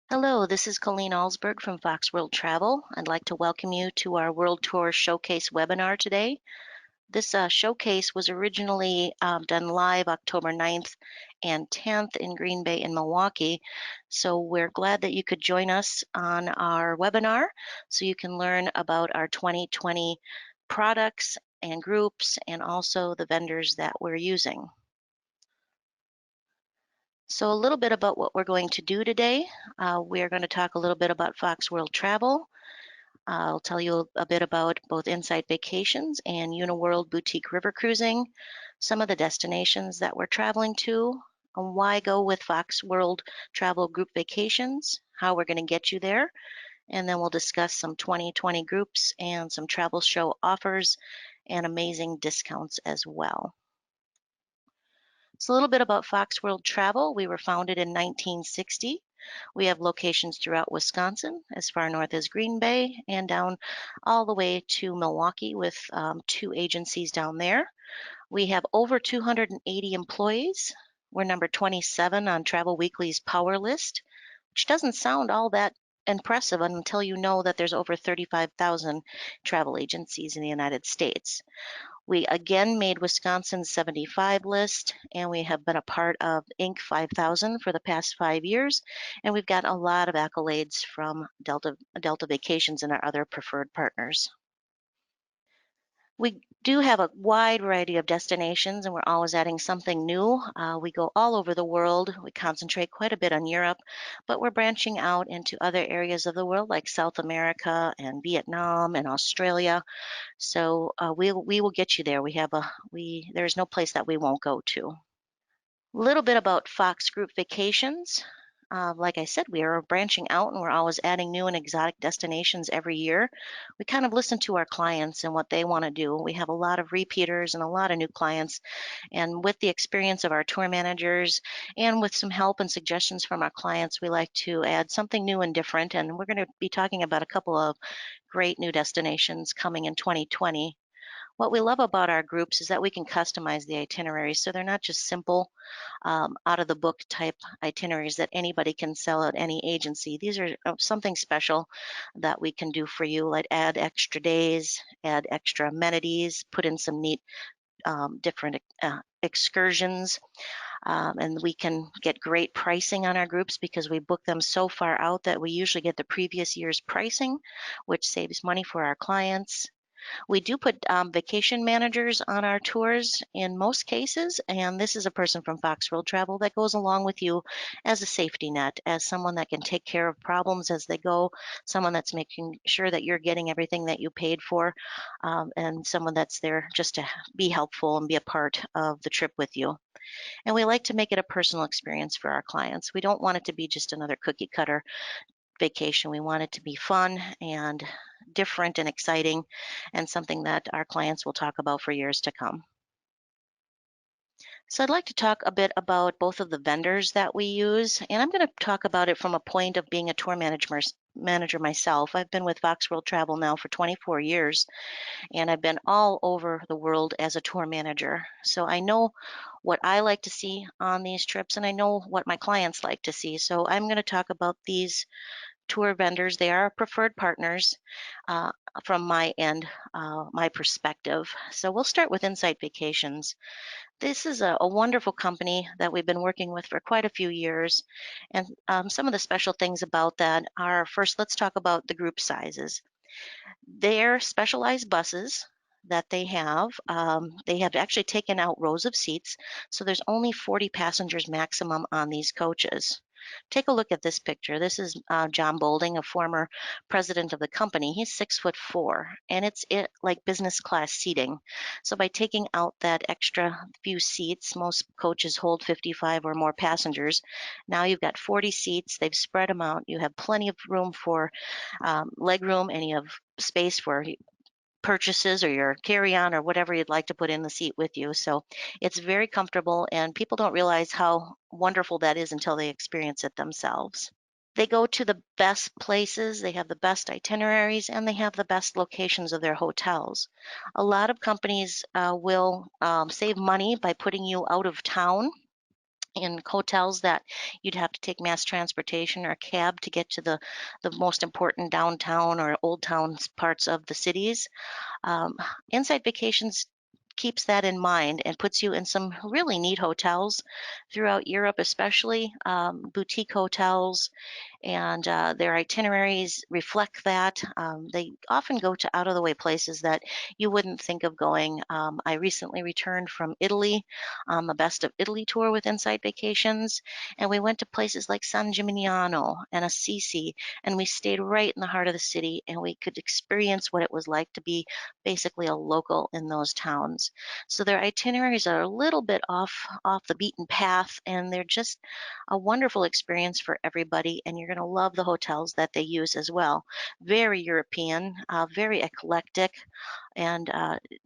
Hello, this is Colleen Alsberg from Fox World Travel. I'd like to welcome you to our World Tour Showcase webinar today. This showcase was originally done live October 9th and 10th in Green Bay and Milwaukee. So we're glad that you could join us on our webinar so you can learn about our 2020 products and groups and also the vendors that we're using. So a little bit about what we're going to do today. We're going to talk a little bit about Fox World Travel. I'll tell you a bit about both Insight Vacations and Uniworld Boutique River Cruising, some of the destinations that we're traveling to, and why go with Fox World Travel Group Vacations, how we're going to get you there, and then we'll discuss some 2020 groups and some travel show offers and amazing discounts as well. So a little bit about Fox World Travel. We were founded in 1960. We have locations throughout Wisconsin, as far north as Green Bay, and down all the way to Milwaukee with 2 agencies down there. We have over 280 employees. We're number 27 on Travel Weekly's Power List, which doesn't sound all that impressive until you know that there's over 35,000 travel agencies in the United States. We again made Wisconsin's 75 list, and we have been a part of Inc. 5000 for the past 5 years, and we've got a lot of accolades from Delta Vacations and our other preferred partners. We do have a wide variety of destinations, and we're always adding something new. We go all over the world. We concentrate quite a bit on Europe, but we're branching out into other areas of the world like South America and Vietnam and Australia. So we will get you there. There's no place that we won't go to. A little bit about Fox Group Vacations. Like I said, we are branching out and we're always adding new and exotic destinations every year. We kind of listen to our clients and what they want to do. We have a lot of repeaters and a lot of new clients. And with the experience of our tour managers and with some help and suggestions from our clients, we like to add something new and different. And we're going to be talking about a couple of great new destinations coming in 2020. What we love about our groups is that we can customize the itineraries so they're not just simple out of the book type itineraries that anybody can sell at any agency. These are something special that we can do for you, like add extra days, add extra amenities, put in some neat different excursions. And we can get great pricing on our groups because we book them so far out that we usually get the previous year's pricing, which saves money for our clients. We do put vacation managers on our tours in most cases, and this is a person from Fox World Travel that goes along with you as a safety net, as someone that can take care of problems as they go, someone that's making sure that you're getting everything that you paid for, and someone that's there just to be helpful and be a part of the trip with you. And we like to make it a personal experience for our clients. We don't want it to be just another cookie cutter vacation. We want it to be fun and different and exciting and something that our clients will talk about for years to come. So I'd like to talk a bit about both of the vendors that we use, and I'm going to talk about it from a point of being a tour manager myself. I've been with Fox World Travel now for 24 years, and I've been all over the world as a tour manager. So I know what I like to see on these trips, and I know what my clients like to see. So I'm going to talk about these tour vendors. They are preferred partners from my end, my perspective. So we'll start with Insight Vacations. This is a wonderful company that we've been working with for quite a few years. And some of the special things about that are, first, let's talk about the group sizes. Their specialized buses that they have actually taken out rows of seats. So there's only 40 passengers maximum on these coaches. Take a look at this picture. This is John Bolding, a former president of the company. He's 6'4", and it's like business class seating. So by taking out that extra few seats, most coaches hold 55 or more passengers. Now you've got 40 seats. They've spread them out. You have plenty of room for leg room, and you have space for purchases or your carry-on or whatever you'd like to put in the seat with you. So it's very comfortable, and people don't realize how wonderful that is until they experience it themselves. They go to the best places, they have the best itineraries, and they have the best locations of their hotels. A lot of companies will save money by putting you out of town in hotels that you'd have to take mass transportation or a cab to get to the most important downtown or old towns parts of the cities. Um, Inside Vacations keeps that in mind and puts you in some really neat hotels throughout Europe, especially boutique hotels, and their itineraries reflect that. They often go to out of the way places that you wouldn't think of going. I recently returned from Italy on the Best of Italy tour with Insight Vacations, and we went to places like San Gimignano and Assisi, and we stayed right in the heart of the city, and we could experience what it was like to be basically a local in those towns. So their itineraries are a little bit off the beaten path, and they're just a wonderful experience for everybody, and you're going to love the hotels that they use as well. Very European, very eclectic, and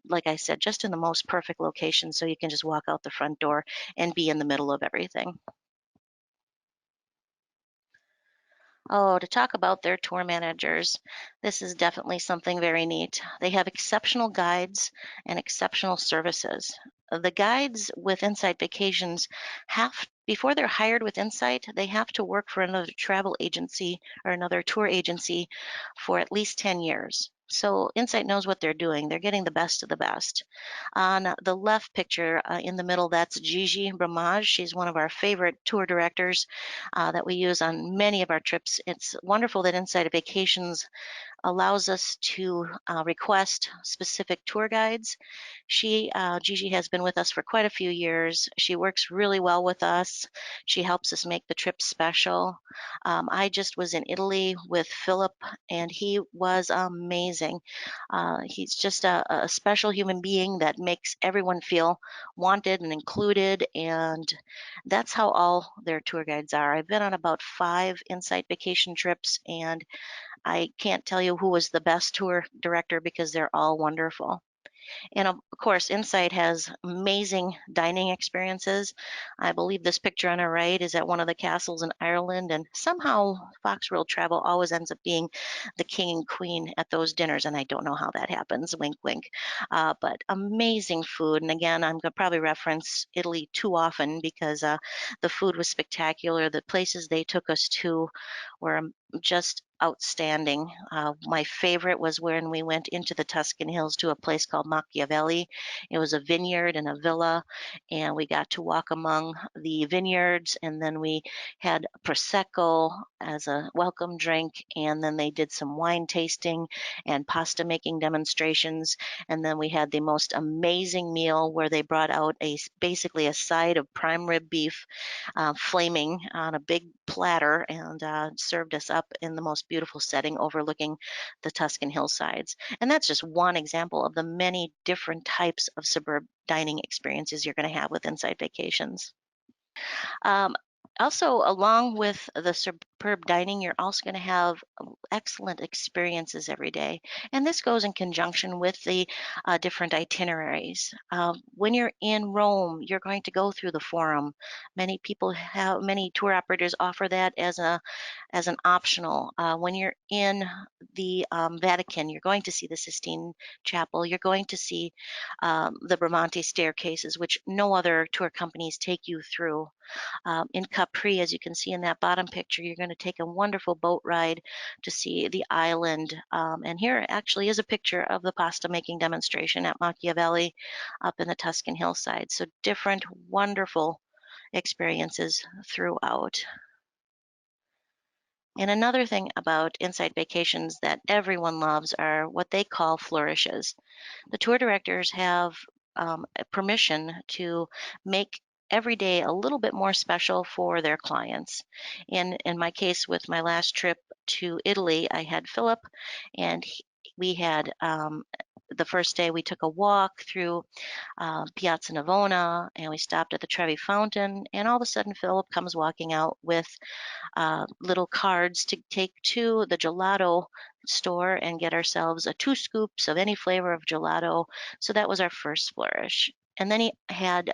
like I said, just in the most perfect location so you can just walk out the front door and be in the middle of everything. Oh, to talk about their tour managers, this is definitely something very neat. They have exceptional guides and exceptional services. The guides with Insight Vacations before they're hired with Insight, they have to work for another travel agency or another tour agency for at least 10 years. So Insight knows what they're doing. They're getting the best of the best. On the left picture in the middle, that's Gigi Bramage. She's one of our favorite tour directors that we use on many of our trips. It's wonderful that Inside Vacations allows us to request specific tour guides. Gigi has been with us for quite a few years. She works really well with us. She helps us make the trip special. I just was in Italy with Philip, and he was amazing. He's just a special human being that makes everyone feel wanted and included, and that's how all their tour guides are. I've been on about 5 Insight Vacation trips, and I can't tell you who was the best tour director because they're all wonderful. And of course, Insight has amazing dining experiences. I believe this picture on our right is at one of the castles in Ireland, and somehow Fox World Travel always ends up being the king and queen at those dinners, and I don't know how that happens. Wink, wink. But amazing food, and again, I'm gonna probably reference Italy too often because the food was spectacular. The places they took us to were just outstanding. My favorite was when we went into the Tuscan Hills to a place called Machiavelli. It was a vineyard and a villa, and we got to walk among the vineyards, and then we had Prosecco as a welcome drink, and then they did some wine tasting and pasta making demonstrations, and then we had the most amazing meal where they brought out basically a side of prime rib beef flaming on a big platter and served us up in the most beautiful setting overlooking the Tuscan hillsides. And that's just one example of the many different types of suburb dining experiences you're going to have with Inside Vacations. Um, Also, along with the superb dining, you're also going to have excellent experiences every day. And this goes in conjunction with the different itineraries. When you're in Rome, you're going to go through the Forum. Many tour operators offer that as an optional. When you're in the Vatican, you're going to see the Sistine Chapel. You're going to see the Bramante staircases, which no other tour companies take you through. In Capri, as you can see in that bottom picture, you're going to take a wonderful boat ride to see the island. And here actually is a picture of the pasta making demonstration at Machiavelli up in the Tuscan hillside. So different, wonderful experiences throughout. And another thing about Inside Vacations that everyone loves are what they call flourishes. The tour directors have permission to make every day a little bit more special for their clients. In my case, with my last trip to Italy, I had Philip, and we had the first day we took a walk through Piazza Navona, and we stopped at the Trevi Fountain, and all of a sudden Philip comes walking out with little cards to take to the gelato store and get ourselves 2 scoops of any flavor of gelato. So that was our first flourish. And then he had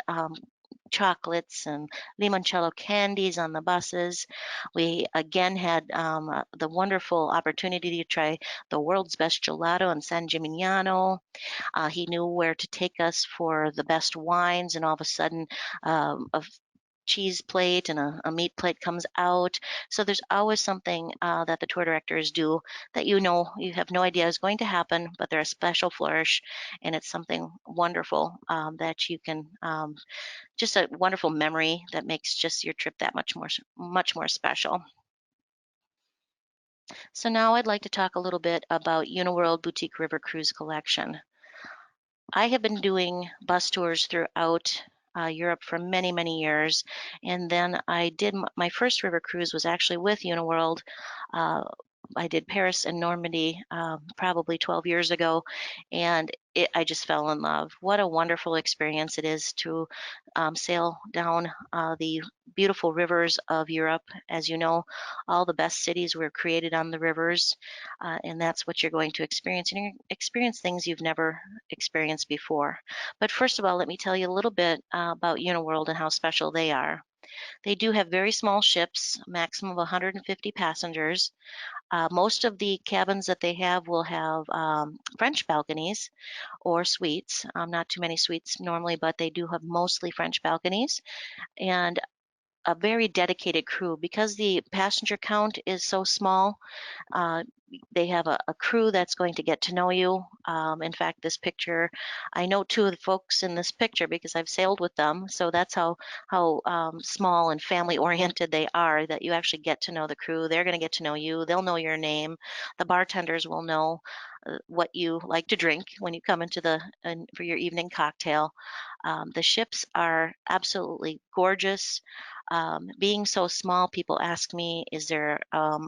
chocolates and limoncello candies on the buses. We again had the wonderful opportunity to try the world's best gelato in San Gimignano. He knew where to take us for the best wines, and all of a sudden, a cheese plate and a meat plate comes out. So there's always something that the tour directors do that you have no idea is going to happen, but they're a special flourish, and it's something wonderful that you can just a wonderful memory that makes just your trip that much more special. So now I'd like to talk a little bit about Uniworld Boutique River Cruise Collection. I have been doing bus tours throughout Europe for many, many years. And then I did my first river cruise was actually with Uniworld. Uh, I did Paris and Normandy probably 12 years ago, and I just fell in love. What a wonderful experience it is to sail down the beautiful rivers of Europe. As you know, all the best cities were created on the rivers, and that's what you're going to experience. And you're going to experience things you've never experienced before. But first of all, let me tell you a little bit about Uniworld and how special they are. They do have very small ships, maximum of 150 passengers. Most of the cabins that they have will have French balconies or suites. Not too many suites normally, but they do have mostly French balconies and a very dedicated crew because the passenger count is so small. Uh, they have a crew that's going to get to know you. In fact, this picture, I know two of the folks in this picture because I've sailed with them. So that's how small and family oriented they are. That you actually get to know the crew. They're going to get to know you. They'll know your name. The bartenders will know what you like to drink when you come for your evening cocktail. The ships are absolutely gorgeous. Being so small, people ask me, is there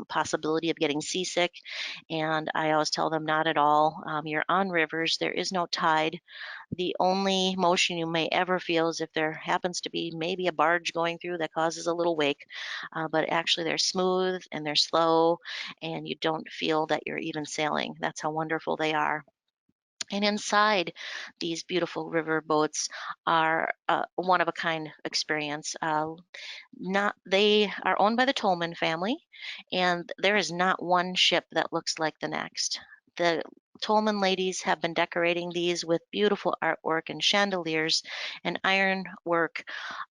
possibility of getting seasick? And I always tell them not at all. You're on rivers, there is no tide. The only motion you may ever feel is if there happens to be maybe a barge going through that causes a little wake. But actually, they're smooth and they're slow, and you don't feel that you're even sailing. That's how wonderful they are. And inside these beautiful river boats are one of a kind experience. Not They are owned by the Tolman family, and there is not one ship that looks like the next. The Tolman ladies have been decorating these with beautiful artwork and chandeliers and iron work.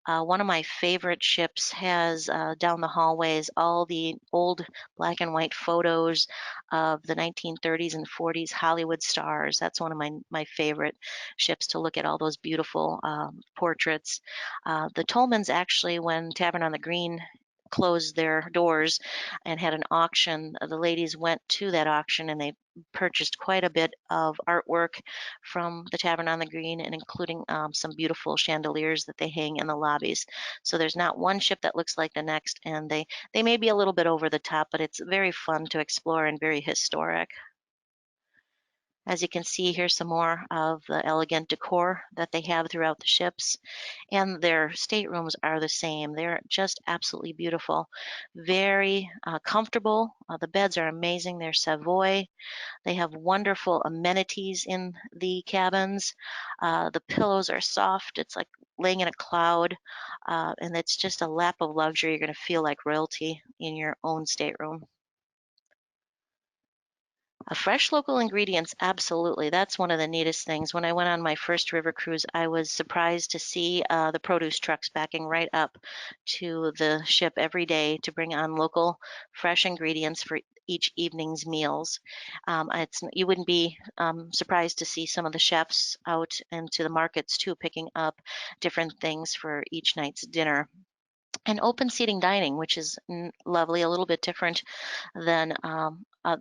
One of my favorite ships has down the hallways all the old black and white photos of the 1930s and 40s Hollywood stars. That's one of my favorite ships to look at all those beautiful portraits. The Tolmans actually, when Tavern on the Green closed their doors and had an auction, the ladies went to that auction and they purchased quite a bit of artwork from the Tavern on the Green, and including some beautiful chandeliers that they hang in the lobbies. So there's not one ship that looks like the next, and they may be a little bit over the top, but it's very fun to explore and very historic. As you can see, here's some more of the elegant decor that they have throughout the ships. And their staterooms are the same. They're just absolutely beautiful. Very comfortable. The beds are amazing. They're Savoy. They have wonderful amenities in the cabins. The pillows are soft. It's like laying in a cloud. And it's just a lap of luxury. You're going to feel like royalty in your own stateroom. Fresh local ingredients, absolutely. That's one of the neatest things. When I went on my first river cruise, I was surprised to see the produce trucks backing right up to the ship every day to bring on local fresh ingredients for each evening's meals. You wouldn't be surprised to see some of the chefs out into the markets too, picking up different things for each night's dinner. And open seating dining, which is lovely, a little bit different than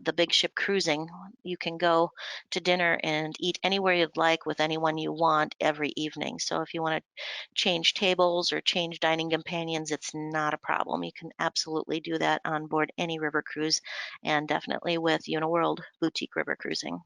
the big ship cruising. You can go to dinner and eat anywhere you'd like with anyone you want every evening. So if you want to change tables or change dining companions, it's not a problem. You can absolutely do that on board any river cruise, and definitely with Uniworld Boutique River Cruising.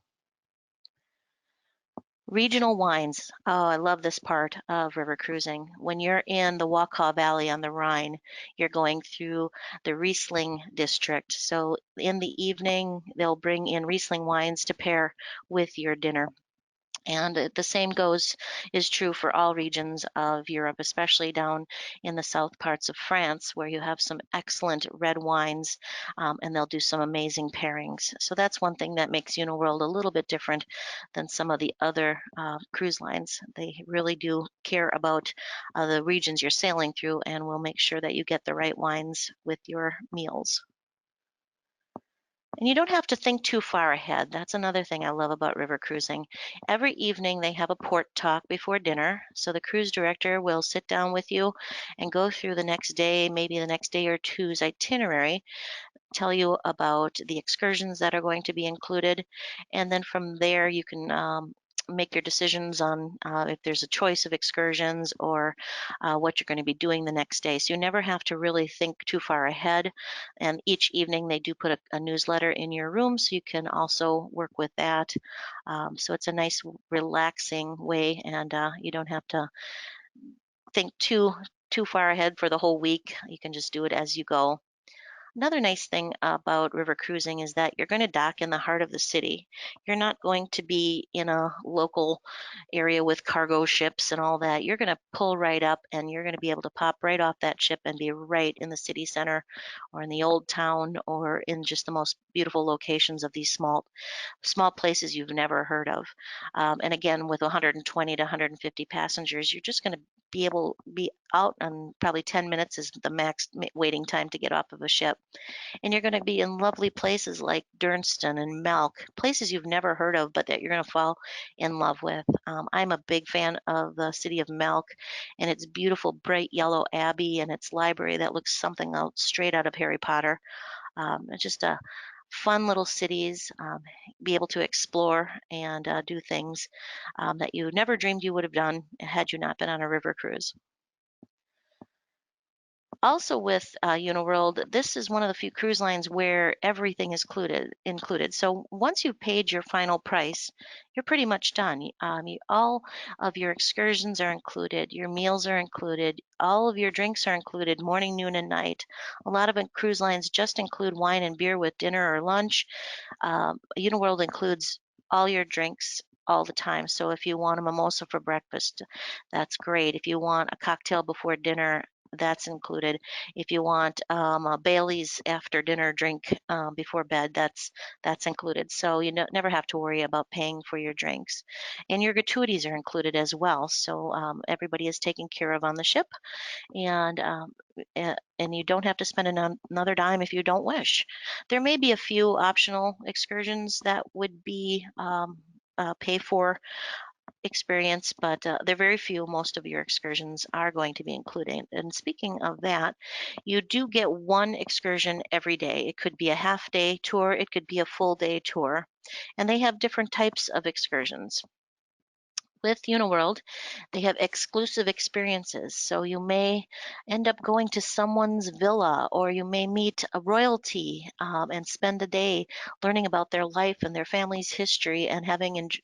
Regional wines. Oh, I love this part of river cruising. When you're in the Wachau Valley on the Rhine, you're going through the Riesling district. So in the evening, they'll bring in Riesling wines to pair with your dinner. And the same is true for all regions of Europe, especially down in the south parts of France, where you have some excellent red wines, and they'll do some amazing pairings. So that's one thing that makes Uniworld a little bit different than some of the other cruise lines. They really do care about the regions you're sailing through, and will make sure that you get the right wines with your meals. And you don't have to think too far ahead. That's another thing I love about river cruising. Every evening they have a port talk before dinner. So the cruise director will sit down with you and go through the next day, maybe the next day or two's itinerary, tell you about the excursions that are going to be included. And then from there, you can make your decisions on if there's a choice of excursions or what you're going to be doing the next day. So you never have to really think too far ahead. And each evening, they do put a newsletter in your room, so you can also work with that. So it's a nice, relaxing way, and you don't have to think too far ahead for the whole week. You can just do it as you go. Another nice thing about river cruising is that you're going to dock in the heart of the city. You're not going to be in a local area with cargo ships and all that. You're going to pull right up and you're going to be able to pop right off that ship and be right in the city center or in the old town or in just the most beautiful locations of these small places you've never heard of. And again, with 120 to 150 passengers, you're just going to be able to be out, and probably 10 minutes is the max waiting time to get off of a ship. And you're going to be in lovely places like Durnston and Melk, places you've never heard of, but that you're going to fall in love with. I'm a big fan of the city of Melk and its beautiful bright yellow abbey and its library that looks something out straight out of Harry Potter. It's just a fun little cities, be able to explore and do things that you never dreamed you would have done had you not been on a river cruise. Also with Uniworld, this is one of the few cruise lines where everything is included. So once you've paid your final price, you're pretty much done. All of your excursions are included, your meals are included, all of your drinks are included, morning, noon, and night. A lot of cruise lines just include wine and beer with dinner or lunch. Uniworld includes all your drinks all the time. So if you want a mimosa for breakfast, that's great. If you want a cocktail before dinner, that's included. If you want a Bailey's after dinner drink before bed, that's included. So you never have to worry about paying for your drinks, and your gratuities are included as well. So everybody is taken care of on the ship, and and you don't have to spend another dime if you don't wish. There may be a few optional excursions that would be pay for experience, but they're very few. Most of your excursions are going to be included. And speaking of that, you do get one excursion every day. It could be a half day tour, it could be a full day tour, and they have different types of excursions. With Uniworld, they have exclusive experiences. So you may end up going to someone's villa, or you may meet a royalty and spend a day learning about their life and their family's history and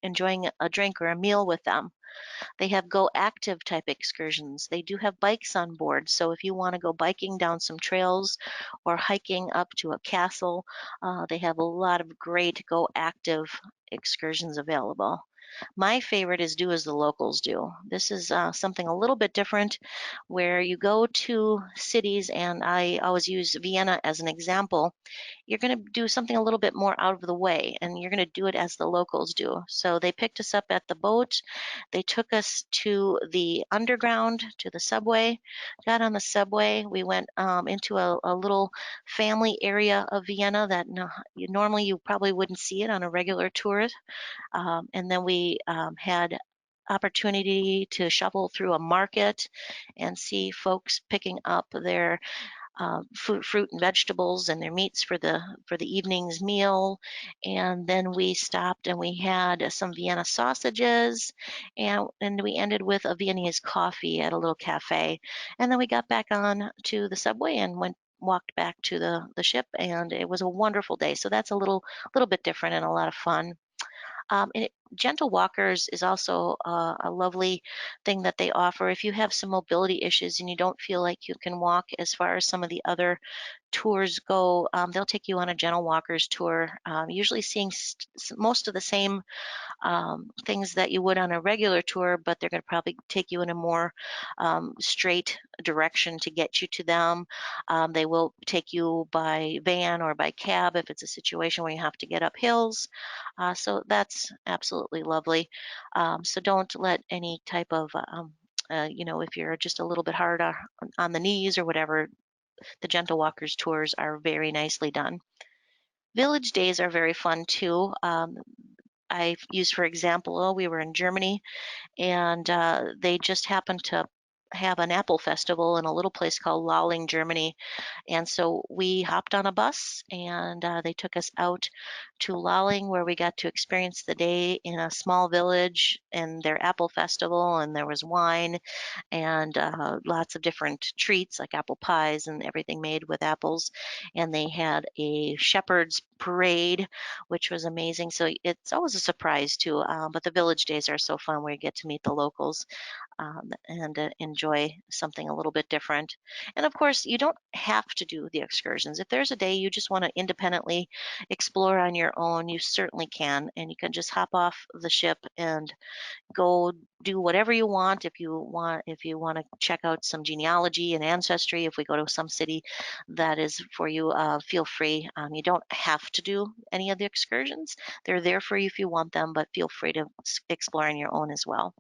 enjoying a drink or a meal with them. They have go active type excursions. They do have bikes on board. So if you want to go biking down some trails or hiking up to a castle, they have a lot of great go active excursions available. My favorite is do as the locals do. This is something a little bit different where you go to cities, and I always use Vienna as an example. You're going to do something a little bit more out of the way, and you're going to do it as the locals do. So they picked us up at the boat. They took us to the underground, to the subway, got on the subway. We went into a little family area of Vienna that normally you probably wouldn't see it on a regular tour. And then we had opportunity to shuffle through a market and see folks picking up their fruit and vegetables and their meats for the evening's meal. And then we stopped and we had some Vienna sausages, and we ended with a Viennese coffee at a little cafe. And then we got back on to the subway and walked back to the ship, and it was a wonderful day. So that's a little bit different and a lot of fun. And Gentle walkers is also a lovely thing that they offer. If you have some mobility issues and you don't feel like you can walk as far as some of the other tours go, they'll take you on a gentle walkers tour, usually seeing most of the same things that you would on a regular tour, but they're going to probably take you in a more straight direction to get you to them. They will take you by van or by cab if it's a situation where you have to get up hills. So that's absolutely lovely. So don't let any type of if you're just a little bit hard on the knees or whatever, the Gentle Walkers tours are very nicely done. Village days are very fun too. I use, for example, we were in Germany and they just happened to have an apple festival in a little place called Lolling, Germany. And so we hopped on a bus and they took us out to Lolling where we got to experience the day in a small village and their apple festival. And there was wine and lots of different treats like apple pies and everything made with apples. And they had a shepherd's parade, which was amazing. So it's always a surprise too. But the village days are so fun where you get to meet the locals and enjoy something a little bit different. And of course, you don't have to do the excursions. If there's a day you just want to independently explore on your own, you certainly can. And you can just hop off the ship and go do whatever you want. If you want to check out some genealogy and ancestry, if we go to some city that is for you, feel free. You don't have to do any of the excursions. They're there for you if you want them, but feel free to explore on your own as well.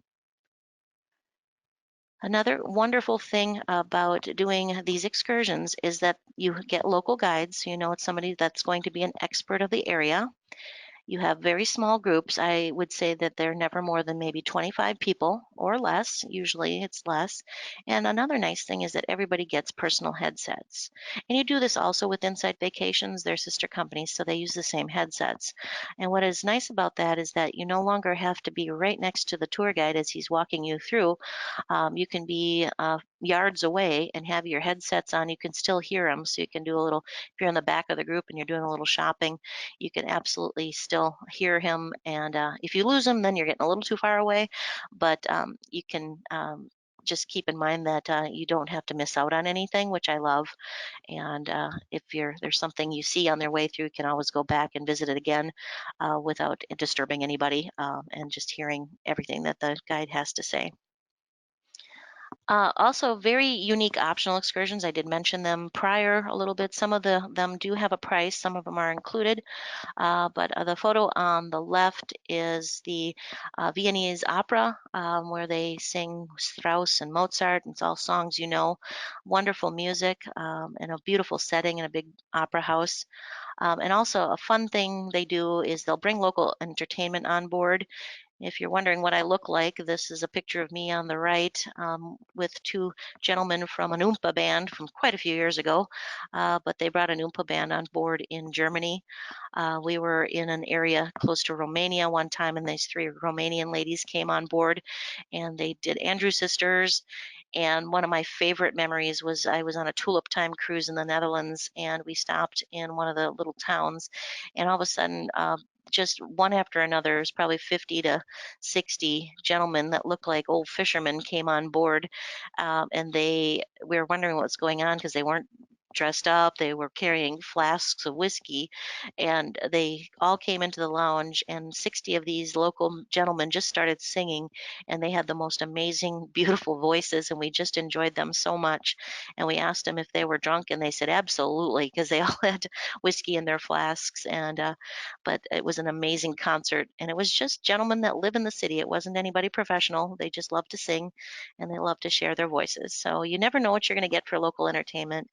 Another wonderful thing about doing these excursions is that you get local guides. You know it's somebody that's going to be an expert of the area. You have very small groups. I would say that they're never more than maybe 25 people or less. Usually it's less. And another nice thing is that everybody gets personal headsets. And you do this also with Inside Vacations, their sister companies, so they use the same headsets. And what is nice about that is that you no longer have to be right next to the tour guide as he's walking you through. You can be yards away and have your headsets on. You can still hear them, so you can do a little, if you're in the back of the group and you're doing a little shopping, you can absolutely still hear him. And if you lose him, then you're getting a little too far away. But you can just keep in mind that you don't have to miss out on anything, which I love. And if there's something you see on their way through, you can always go back and visit it again without disturbing anybody and just hearing everything that the guide has to say. Also, very unique optional excursions. I did mention them prior a little bit. Some of them do have a price. Some of them are included. But the photo on the left is the Viennese opera, where they sing Strauss and Mozart. It's all songs you know. Wonderful music and a beautiful setting in a big opera house. And also a fun thing they do is they'll bring local entertainment on board. If you're wondering what I look like, this is a picture of me on the right with two gentlemen from an Oompa band from quite a few years ago, but they brought an Oompa band on board in Germany. We were in an area close to Romania one time, and these three Romanian ladies came on board, and they did Andrew Sisters. And one of my favorite memories was I was on a tulip time cruise in the Netherlands, and we stopped in one of the little towns, and all of a sudden, just one after another, it was probably 50 to 60 gentlemen that looked like old fishermen came on board, and we were wondering what's going on because they weren't dressed up. They were carrying flasks of whiskey, and they all came into the lounge, and 60 of these local gentlemen just started singing, and they had the most amazing, beautiful voices, and we just enjoyed them so much. And we asked them if they were drunk, and they said absolutely, because they all had whiskey in their flasks. And but it was an amazing concert, and it was just gentlemen that live in the city. It wasn't anybody professional. They just love to sing, and they love to share their voices. So you never know what you're going to get for local entertainment.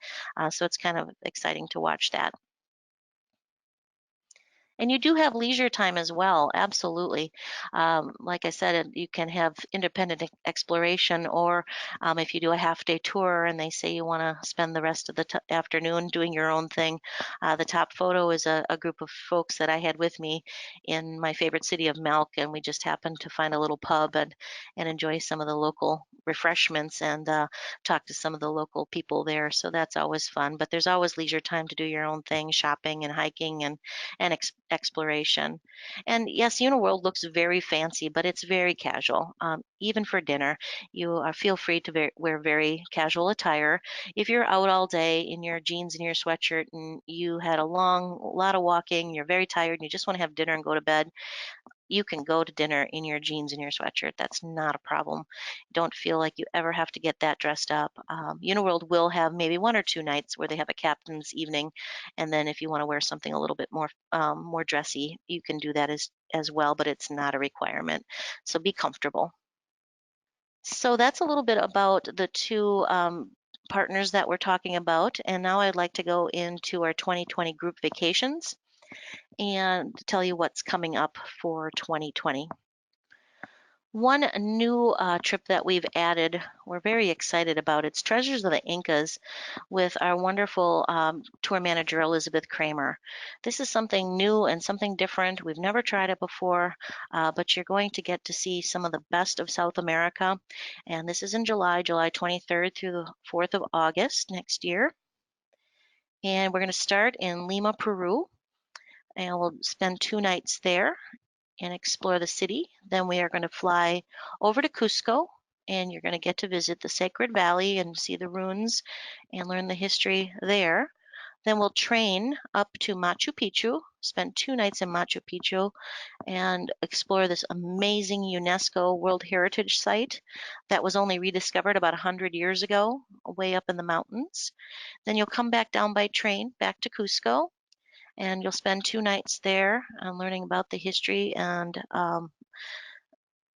So it's kind of exciting to watch that. And you do have leisure time as well, absolutely. Like I said, you can have independent exploration, or if you do a half-day tour and they say you want to spend the rest of the afternoon doing your own thing. The top photo is a group of folks that I had with me in my favorite city of Melk, and we just happened to find a little pub and enjoy some of the local refreshments and talk to some of the local people there. So that's always fun. But there's always leisure time to do your own thing, shopping and hiking and exploration. And yes, Uniworld looks very fancy, but it's very casual. Even for dinner, you feel free to wear very casual attire. If you're out all day in your jeans and your sweatshirt and you had a lot of walking, you're very tired, and you just want to have dinner and go to bed, you can go to dinner in your jeans and your sweatshirt. That's not a problem. Don't feel like you ever have to get that dressed up. Uniworld will have maybe 1 or 2 nights where they have a captain's evening, and then if you want to wear something a little bit more dressy, you can do that as well. But it's not a requirement. So be comfortable. So that's a little bit about the two partners that we're talking about. And now I'd like to go into our 2020 group vacations and tell you what's coming up for 2020. One new trip that we've added, we're very excited about. It's Treasures of the Incas with our wonderful tour manager, Elizabeth Kramer. This is something new and something different. We've never tried it before, but you're going to get to see some of the best of South America. And this is in July 23rd through the 4th of August next year. And we're going to start in Lima, Peru, and we'll spend 2 nights there and explore the city. Then we are going to fly over to Cusco, and you're going to get to visit the Sacred Valley and see the ruins and learn the history there. Then we'll train up to Machu Picchu, spend 2 nights in Machu Picchu, and explore this amazing UNESCO World Heritage Site that was only rediscovered about 100 years ago, way up in the mountains. Then you'll come back down by train back to Cusco, and you'll spend 2 nights there learning about the history and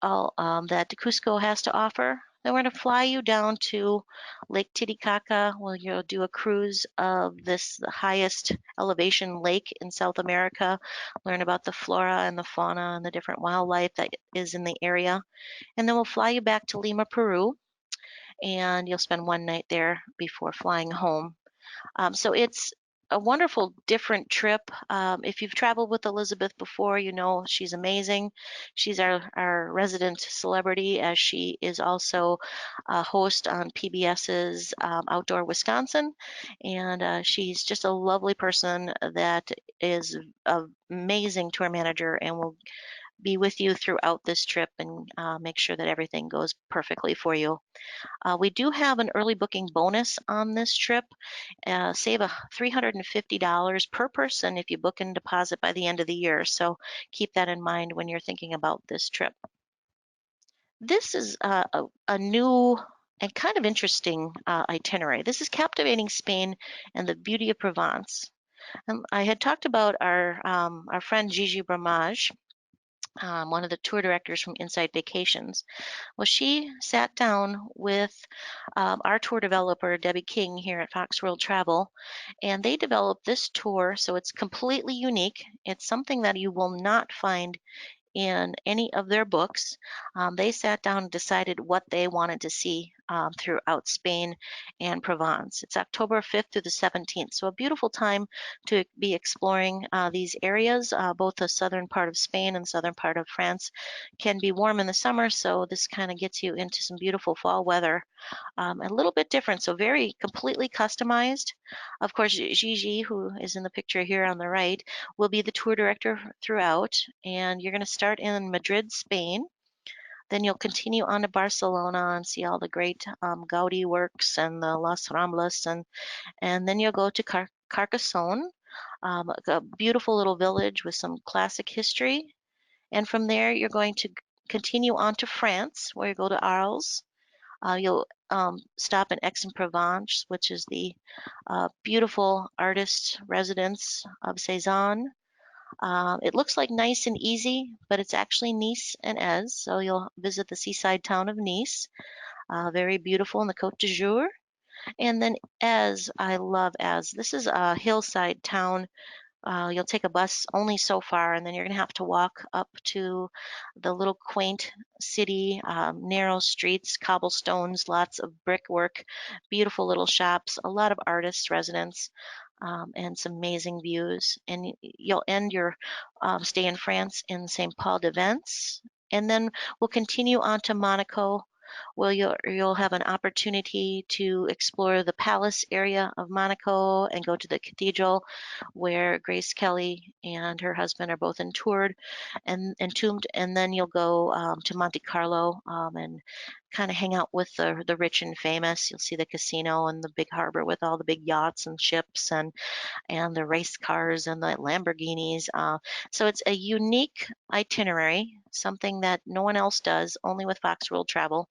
all that Cusco has to offer. Then we're going to fly you down to Lake Titicaca, where you'll do a cruise of the highest elevation lake in South America, learn about the flora and the fauna and the different wildlife that is in the area. And then we'll fly you back to Lima, Peru, and you'll spend 1 night there before flying home. So it's a wonderful, different trip. If you've traveled with Elizabeth before, you know she's amazing. She's our resident celebrity, as she is also a host on PBS's Outdoor Wisconsin. And she's just a lovely person that is an amazing tour manager and will be with you throughout this trip and make sure that everything goes perfectly for you. We do have an early booking bonus on this trip. Save $350 per person if you book and deposit by the end of the year. So keep that in mind when you're thinking about this trip. This is a new and kind of interesting itinerary. This is Captivating Spain and the Beauty of Provence. And I had talked about our friend Gigi Bramage, one of the tour directors from Inside Vacations. Well, she sat down with our tour developer, Debbie King, here at Fox World Travel, and they developed this tour. So it's completely unique. It's something that you will not find in any of their books. They sat down and decided what they wanted to see throughout Spain and Provence. It's October 5th through the 17th, so a beautiful time to be exploring these areas. Both the southern part of Spain and the southern part of France can be warm in the summer, so this kind of gets you into some beautiful fall weather. A little bit different, so very completely customized. Of course, Gigi, who is in the picture here on the right, will be the tour director throughout, and you're going to start in Madrid, Spain. Then you'll continue on to Barcelona and see all the great Gaudi works and the Las Ramblas, and then you'll go to Carcassonne, a beautiful little village with some classic history. And from there, you're going to continue on to France, where you go to Arles. You'll stop in Aix-en-Provence, which is the beautiful artist residence of Cézanne. It looks like nice and easy, but it's actually Nice and Aix. So you'll visit the seaside town of Nice, very beautiful in the Côte d'Azur. And then Aix, I love Aix. This is a hillside town. You'll take a bus only so far, and then you're going to have to walk up to the little quaint city, narrow streets, cobblestones, lots of brickwork, beautiful little shops, a lot of artists' residence, and some amazing views. And you'll end your stay in France in St. Paul de Vence, and then we'll continue on to Monaco, well, you'll have an opportunity to explore the palace area of Monaco and go to the cathedral where Grace Kelly and her husband are both interred and entombed. And then you'll go to Monte Carlo and kind of hang out with the rich and famous. You'll see the casino and the big harbor with all the big yachts and ships and the race cars and the Lamborghinis. So it's a unique itinerary, something that no one else does, only with Fox World Travel.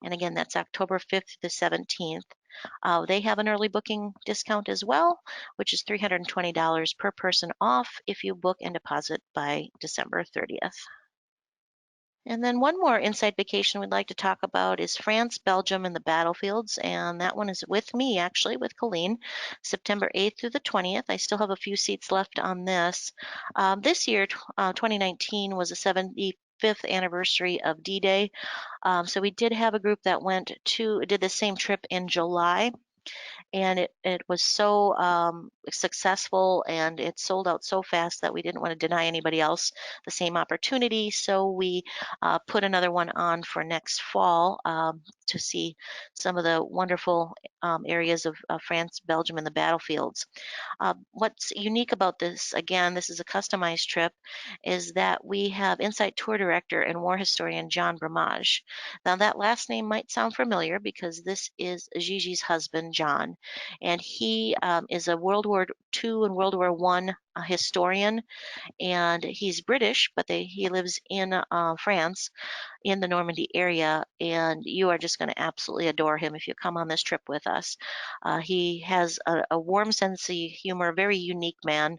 And again, that's October 5th to the 17th. They have an early booking discount as well, which is $320 per person off if you book and deposit by December 30th. And then one more inside vacation we'd like to talk about is France, Belgium, and the battlefields. And that one is with me, actually, with Colleen, September 8th through the 20th. I still have a few seats left on this. This year, 2019, was the 75th anniversary of D-Day. So we did have a group that did the same trip in July, and it was so successful, and it sold out so fast that we didn't want to deny anybody else the same opportunity. So we put another one on for next fall to see some of the wonderful areas of France, Belgium, and the battlefields. What's unique about this, again, this is a customized trip, is that we have Insight Tour Director and War Historian John Bramage. Now, that last name might sound familiar because this is Gigi's husband, John, and he is a World War II and World War I historian, and he's British, but he lives in France in the Normandy area, and you are just going to absolutely adore him if you come on this trip with us. He has a warm sense of humor, very unique man,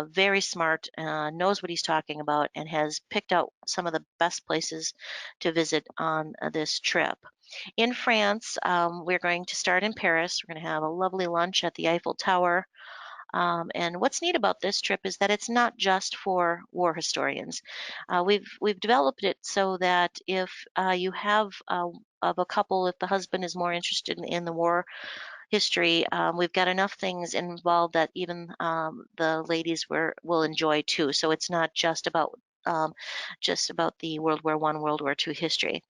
very smart, knows what he's talking about, and has picked out some of the best places to visit on this trip. In France, we're going to start in Paris. We're going to have a lovely lunch at the Eiffel Tower. And what's neat about this trip is that it's not just for war historians. We've developed it so that if you have of a couple, if the husband is more interested in the war history, we've got enough things involved that even the ladies will enjoy too. So it's not um, just about the World War I, World War II history.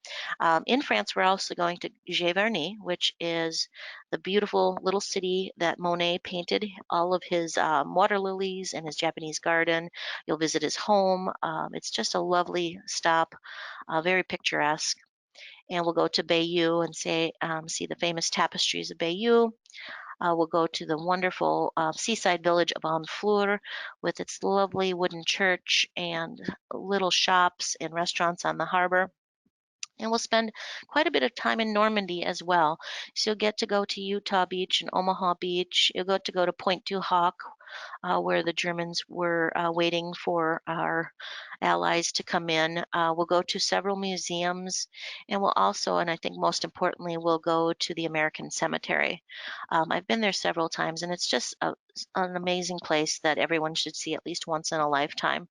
In France, we're also going to Giverny, which is the beautiful little city that Monet painted all of his water lilies and his Japanese garden. You'll visit his home. It's just a lovely stop, very picturesque. And we'll go to Bayeux and see the famous tapestries of Bayeux. We'll go to the wonderful seaside village of Honfleur with its lovely wooden church and little shops and restaurants on the harbor. And we'll spend quite a bit of time in Normandy as well. So you'll get to go to Utah Beach and Omaha Beach. You'll get to go to Pointe du Hoc, where the Germans were waiting for our allies to come in. We'll go to several museums, and we'll also, and I think most importantly, we'll go to the American Cemetery. I've been there several times, and it's just an amazing place that everyone should see at least once in a lifetime.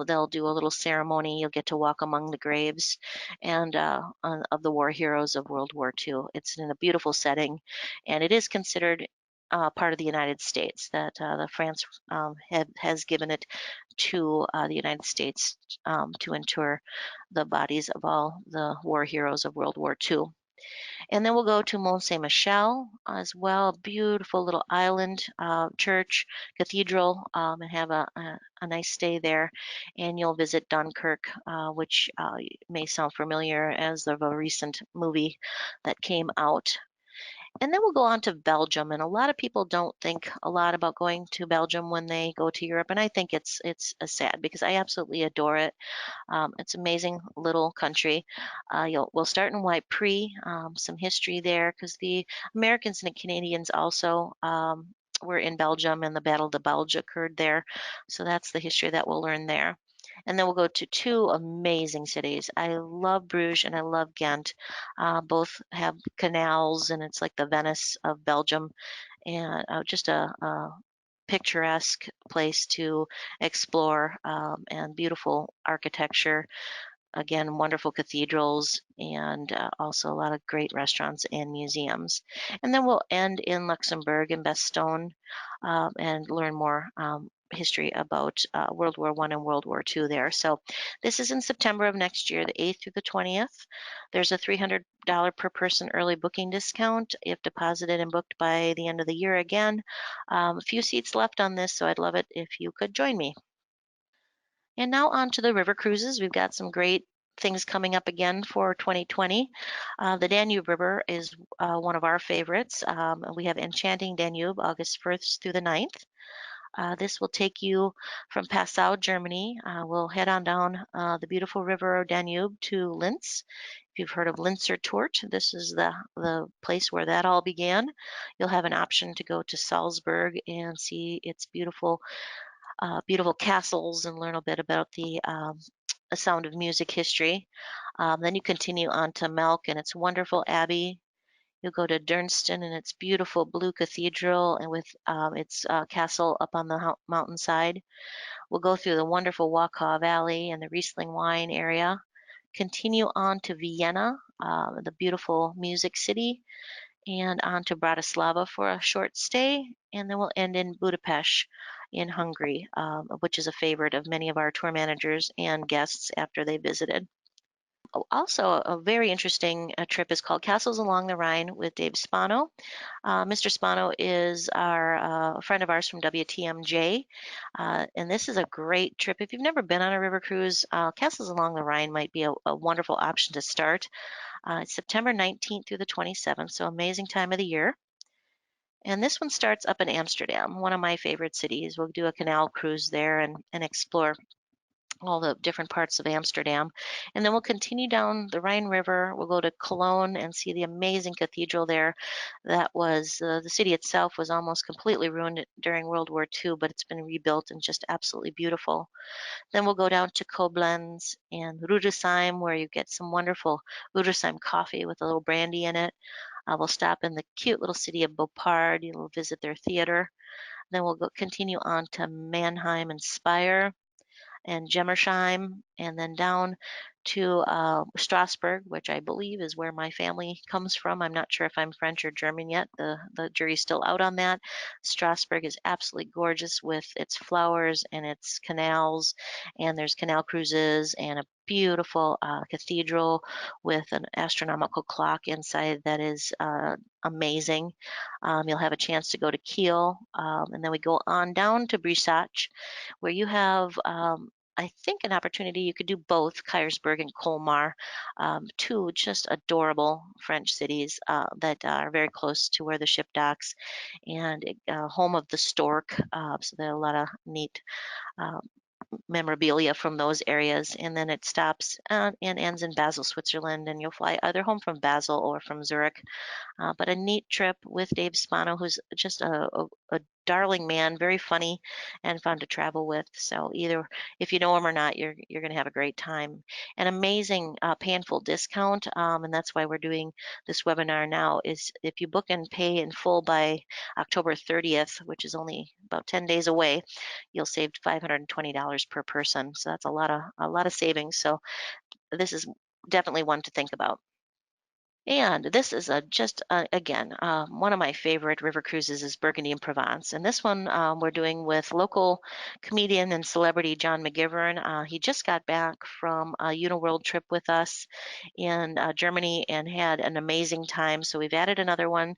They'll do a little ceremony. You'll get to walk among the graves and of the war heroes of World War II. It's in a beautiful setting, and it is considered part of the United States. That the France has given it to the United States to inter the bodies of all the war heroes of World War II. And then we'll go to Mont Saint Michel as well, a beautiful little island church, cathedral, and have a nice stay there. And you'll visit Dunkirk, which may sound familiar as of a recent movie that came out. And then we'll go on to Belgium, and a lot of people don't think a lot about going to Belgium when they go to Europe, and I think it's sad because I absolutely adore it. It's an amazing little country. We'll start in Ypres, some history there because the Americans and the Canadians also were in Belgium, and the Battle of the Bulge occurred there. So that's the history that we'll learn there. And then we'll go to two amazing cities. I love Bruges and I love Ghent. Both have canals, and it's like the Venice of Belgium, and just a picturesque place to explore and beautiful architecture. again, wonderful cathedrals and also a lot of great restaurants and museums. And then we'll end in Luxembourg and Bastogne and learn more history about World War I and World War II there. So this is in September of next year, the 8th through the 20th. There's a $300 per person early booking discount if deposited and booked by the end of the year again. A few seats left on this, so I'd love it if you could join me. And now on to the river cruises. We've got some great things coming up again for 2020. The Danube River is one of our favorites. We have Enchanting Danube, August 1st through the 9th. This will take you from Passau, Germany. We'll head on down the beautiful river Danube to Linz. If you've heard of Linzer Tourt, this is the place where that all began. You'll have an option to go to Salzburg and see its beautiful castles and learn a bit about the Sound of Music history. Then you continue on to Melk and its wonderful abbey. You'll go to Durnston and its beautiful blue cathedral and with its castle up on the mountainside. We'll go through the wonderful Wachau Valley and the Riesling wine area. Continue on to Vienna, the beautiful music city, and on to Bratislava for a short stay, and then we'll end in Budapest in Hungary, which is a favorite of many of our tour managers and guests after they visited. Also, a very interesting trip is called Castles Along the Rhine with Dave Spano. Mr. Spano is a friend of ours from WTMJ, and this is a great trip. If you've never been on a river cruise, Castles Along the Rhine might be a wonderful option to start. It's September 19th through the 27th, so amazing time of the year. And this one starts up in Amsterdam, one of my favorite cities. We'll do a canal cruise there and explore all the different parts of Amsterdam. And then we'll continue down the Rhine River. We'll go to Cologne and see the amazing cathedral there. That was, the city itself was almost completely ruined during World War II, but it's been rebuilt and just absolutely beautiful. Then we'll go down to Koblenz and Rudesheim, where you get some wonderful Rudesheim coffee with a little brandy in it. We'll stop in the cute little city of Beaupard. You'll visit their theater. Then we'll continue on to Mannheim and Speyer and Gemmersheim, and then down to Strasbourg, which I believe is where my family comes from. I'm not sure if I'm French or German yet. The jury's still out on that. Strasbourg is absolutely gorgeous with its flowers and its canals, and there's canal cruises and a beautiful cathedral with an astronomical clock inside that is amazing. You'll have a chance to go to Kiel, and then we go on down to Brisach, where you have I think an opportunity you could do both Kiersberg and Colmar, two just adorable French cities that are very close to where the ship docks and home of the stork. So there are a lot of neat uh, memorabilia from those areas. And then it stops and ends in Basel, Switzerland, and you'll fly either home from Basel or from Zurich. But a neat trip with Dave Spano, who's just a darling man, very funny and fun to travel with. So either if you know him or not, you're going to have a great time. An amazing pay in full discount, and that's why we're doing this webinar now, is if you book and pay in full by October 30th, which is only about 10 days away, you'll save $520 per person. So that's a lot of savings. So this is definitely one to think about. And this is again, one of my favorite river cruises is Burgundy and Provence. And this one we're doing with local comedian and celebrity John McGivern. He just got back from a Uniworld trip with us in Germany and had an amazing time. So we've added another one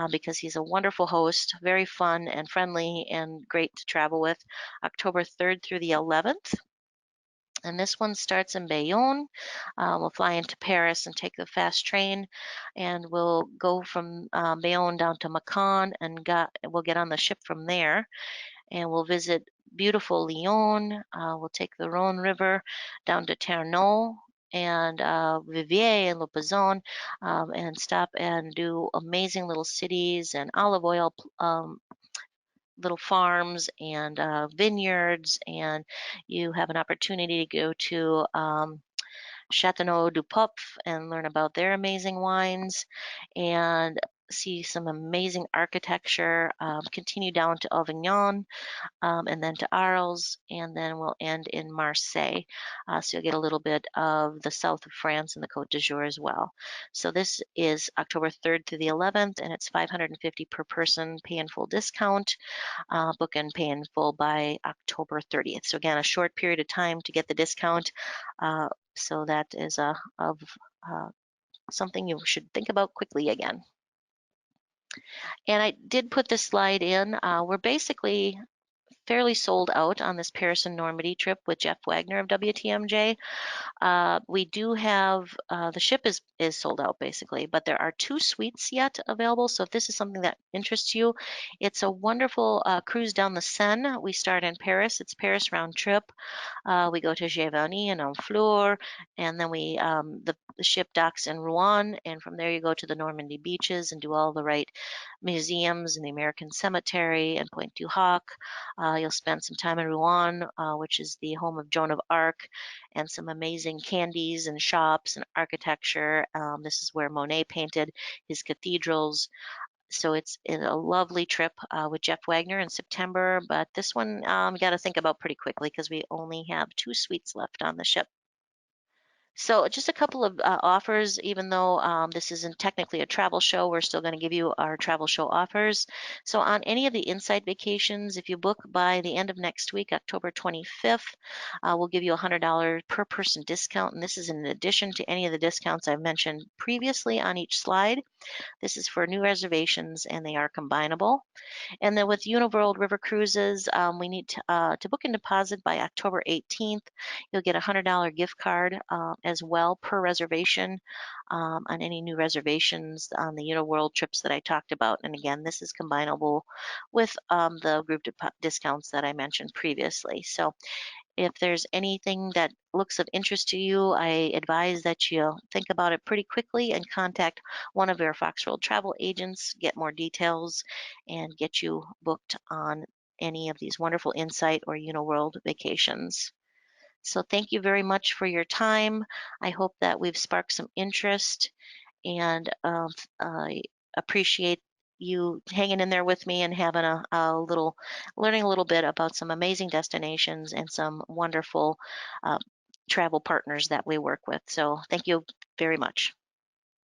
because he's a wonderful host, very fun and friendly and great to travel with. October 3rd through the 11th. And this one starts in Bayonne. We'll fly into Paris and take the fast train, and we'll go from Bayonne down to Macon, and we'll get on the ship from there, and we'll visit beautiful Lyon. We'll take the Rhone River down to Ternaux and Viviers and Lopezon, and stop and do amazing little cities and olive oil little farms and vineyards, and you have an opportunity to go to Châteauneuf du Pape and learn about their amazing wines. And see some amazing architecture, continue down to Avignon, and then to Arles, and then we'll end in Marseille. So you'll get a little bit of the south of France and the Côte d'Azur as well. So this is October 3rd through the 11th, and it's $550 per person, pay in full discount, book and pay in full by October 30th. So again, a short period of time to get the discount. So that is of something you should think about quickly again. And I did put this slide in. We're basically fairly sold out on this Paris and Normandy trip with Jeff Wagner of WTMJ. We do have the ship is sold out basically, but there are 2 suites yet available. So if this is something that interests you, it's a wonderful cruise down the Seine. We start in Paris. It's Paris round trip. We go to Giverny and Honfleur, and then the ship docks in Rouen, and from there you go to the Normandy beaches and do all the right museums and the American Cemetery and Pointe du Hoc. You'll spend some time in Rouen, which is the home of Joan of Arc, and some amazing candies and shops and architecture. This is where Monet painted his cathedrals. So it's a lovely trip with Jeff Wagner in September, but this one you got to think about pretty quickly because we only have 2 suites left on the ship. So just a couple of offers, even though this isn't technically a travel show, we're still going to give you our travel show offers. So on any of the Insight vacations, if you book by the end of next week, October 25th, we'll give you a $100 per person discount. And this is in addition to any of the discounts I've mentioned previously on each slide. This is for new reservations and they are combinable. And then with Uniworld River Cruises, we need to book and deposit by October 18th. You'll get a $100 gift card as well per reservation on any new reservations on the Uniworld trips that I talked about. And again, this is combinable with the group discounts that I mentioned previously. So if there's anything that looks of interest to you, I advise that you think about it pretty quickly and contact one of your Fox World travel agents, get more details, and get you booked on any of these wonderful Insight or Uniworld vacations. So thank you very much for your time. I hope that we've sparked some interest, and I appreciate you hanging in there with me and having learning a little bit about some amazing destinations and some wonderful travel partners that we work with. So thank you very much.